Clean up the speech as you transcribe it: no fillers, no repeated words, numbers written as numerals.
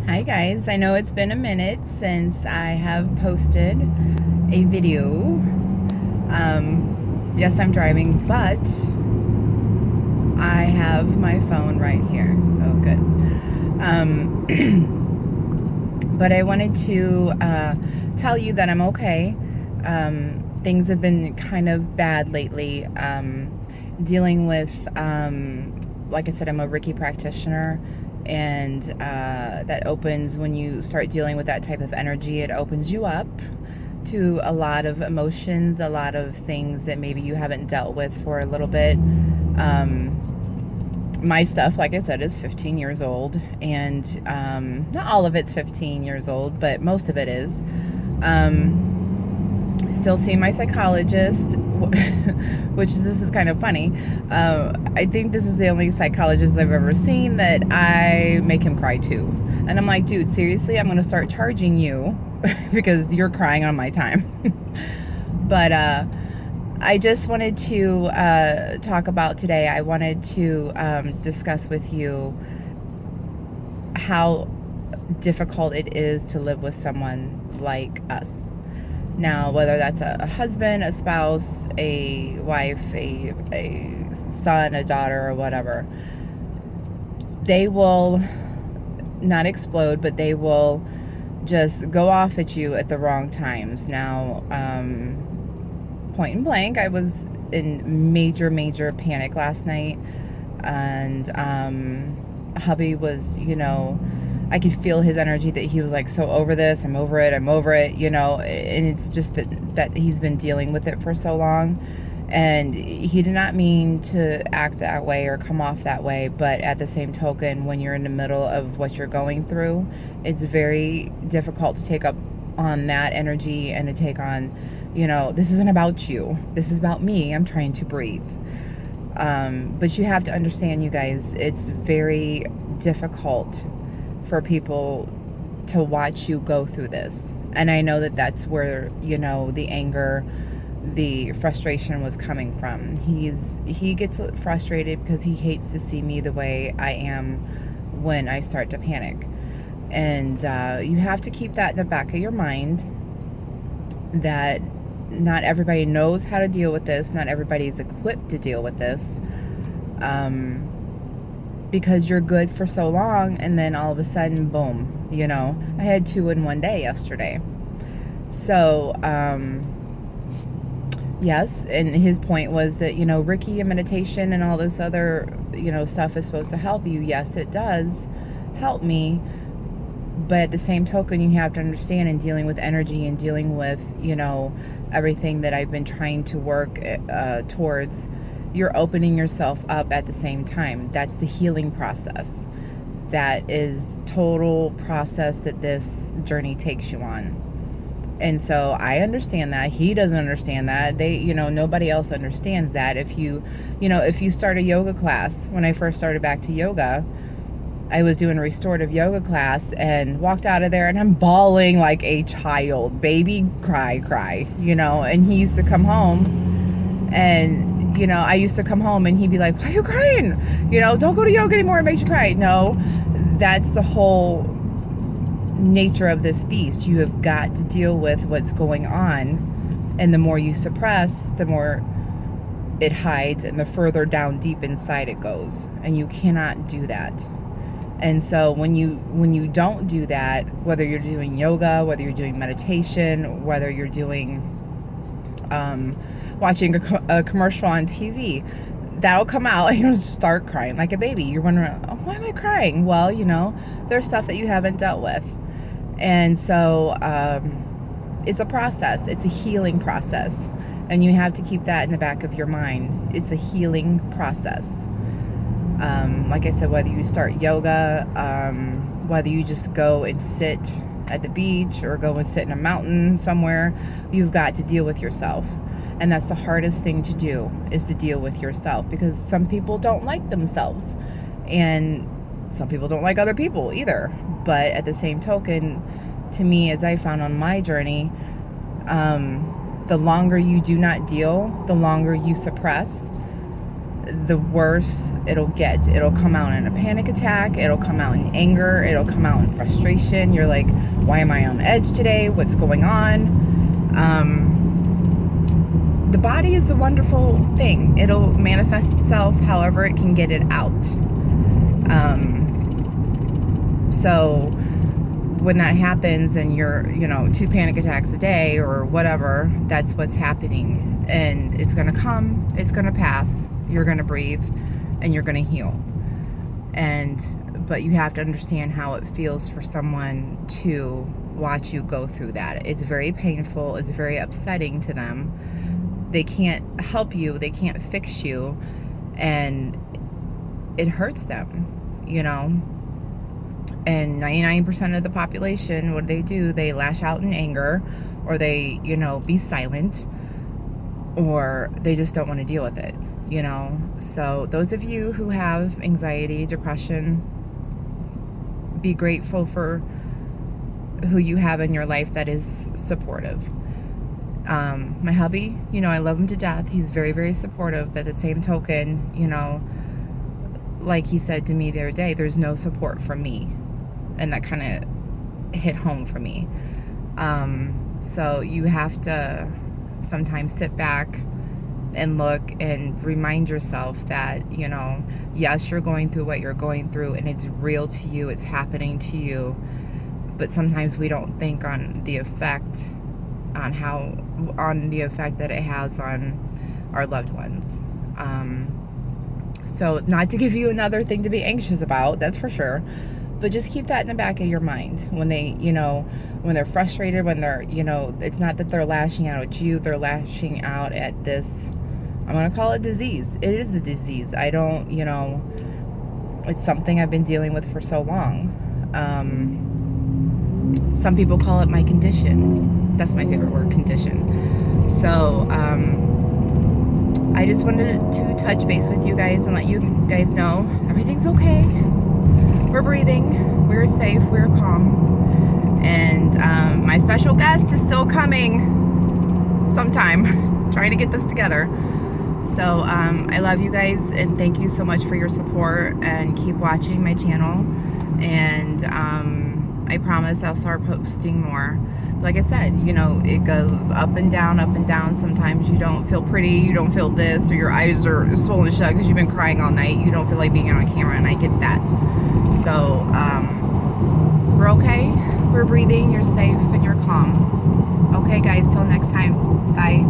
Hi guys, I know it's been a minute since I have posted a video. Yes, I'm driving, but I have my phone right here, so good. But I wanted to tell you that I'm okay. Things have been kind of bad lately. Dealing with, like I said, I'm a Reiki practitioner, and that opens when you start dealing with that type of energy, it opens you up to a lot of emotions, a lot of things that maybe you haven't dealt with for a little bit. My stuff, like I said, is 15 years old, and not all of it's 15 years old, but most of it is. Still see my psychologist, which this is kind of funny. I think this is the only psychologist I've ever seen that I make him cry too. And I'm like, dude, seriously, I'm going to start charging you because you're crying on my time. But I just wanted to talk about today. I wanted to discuss with you how difficult it is to live with someone like us. Now, whether that's a husband, a spouse, a wife, a son, a daughter, or whatever, they will not explode, but they will just go off at you at the wrong times. Now, point and blank, I was in major panic last night, and hubby was, I could feel his energy that he was like, so over this, I'm over it, and it's just that he's been dealing with it for so long. And he did not mean to act that way or come off that way, but at the same token, when you're in the middle of what you're going through, it's very difficult to take up on that energy and to take on, this isn't about you. This is about me. I'm trying to breathe. But you have to understand, you guys, it's very difficult for people to watch you go through this. And I know that that's where, the anger, the frustration was coming from. He gets frustrated because he hates to see me the way I am when I start to panic. And you have to keep that in the back of your mind that not everybody knows how to deal with this. Not everybody is equipped to deal with this. Because you're good for so long, and then all of a sudden, boom, I had 2 in one day yesterday. So, yes, and his point was that, Reiki and meditation and all this other, stuff is supposed to help you. Yes, it does help me. But at the same token, you have to understand, in dealing with energy and dealing with, everything that I've been trying to work towards, you're opening yourself up at the same time. That's the healing process. That is total process that this journey takes you on. And so I understand that. He doesn't understand that. Nobody else understands that. If you start a yoga class, when I first started back to yoga, I was doing a restorative yoga class and walked out of there and I'm bawling like a child, baby cry, and he used to come home and, I used to come home and he'd be like, why are you crying? Don't go to yoga anymore. It makes you cry. No, that's the whole nature of this beast. You have got to deal with what's going on. And the more you suppress, the more it hides and the further down deep inside it goes. And you cannot do that. And so when you don't do that, whether you're doing yoga, whether you're doing meditation, whether you're doing watching a commercial on TV, that'll come out and you'll just start crying like a baby. You're wondering, oh, why am I crying? Well, there's stuff that you haven't dealt with. And so it's a process. It's a healing process. And you have to keep that in the back of your mind. It's a healing process. Like I said, whether you start yoga, whether you just go and sit at the beach or go and sit in a mountain somewhere, you've got to deal with yourself. And that's the hardest thing to do, is to deal with yourself, because some people don't like themselves and some people don't like other people either. But at the same token, to me, as I found on my journey, the longer you do not deal, the longer you suppress, the worse it'll get. It'll come out in a panic attack. It'll come out in anger. It'll come out in frustration. You're like, why am I on edge today? What's going on? The body is a wonderful thing. It'll manifest itself however it can get it out. So when that happens and you're, 2 panic attacks a day or whatever, that's what's happening. And it's going to come, it's going to pass, you're going to breathe, and you're going to heal. But you have to understand how it feels for someone to watch you go through that. It's very painful, it's very upsetting to them. They can't help you, they can't fix you, and it hurts them, And 99% of the population, what do? They lash out in anger, or they, be silent, or they just don't want to deal with it, So those of you who have anxiety, depression, be grateful for who you have in your life that is supportive. My hubby, I love him to death. He's very, very supportive, but at the same token, like he said to me the other day, there's no support from me. And that kind of hit home for me. So you have to sometimes sit back and look and remind yourself that, yes, you're going through what you're going through, and it's real to you, it's happening to you, but sometimes we don't think on the effect that it has on our loved ones. So not to give you another thing to be anxious about, that's for sure, but just keep that in the back of your mind when they, when they're frustrated, when they're, it's not that they're lashing out at you, they're lashing out at this, I'm going to call it disease. It is a disease. I don't, it's something I've been dealing with for so long. Some people call it my condition. That's my favorite word, condition. So, I just wanted to touch base with you guys and let you guys know everything's okay. We're breathing. We're safe. We're calm. And my special guest is still coming sometime. Trying to get this together. So I love you guys and thank you so much for your support, and keep watching my channel. And I promise I'll start posting more. Like I said, it goes up and down, up and down. Sometimes you don't feel pretty, you don't feel this, or your eyes are swollen shut because you've been crying all night. You don't feel like being on camera, and I get that. So, we're okay, we're breathing, you're safe, and you're calm. Okay, guys, till next time. Bye.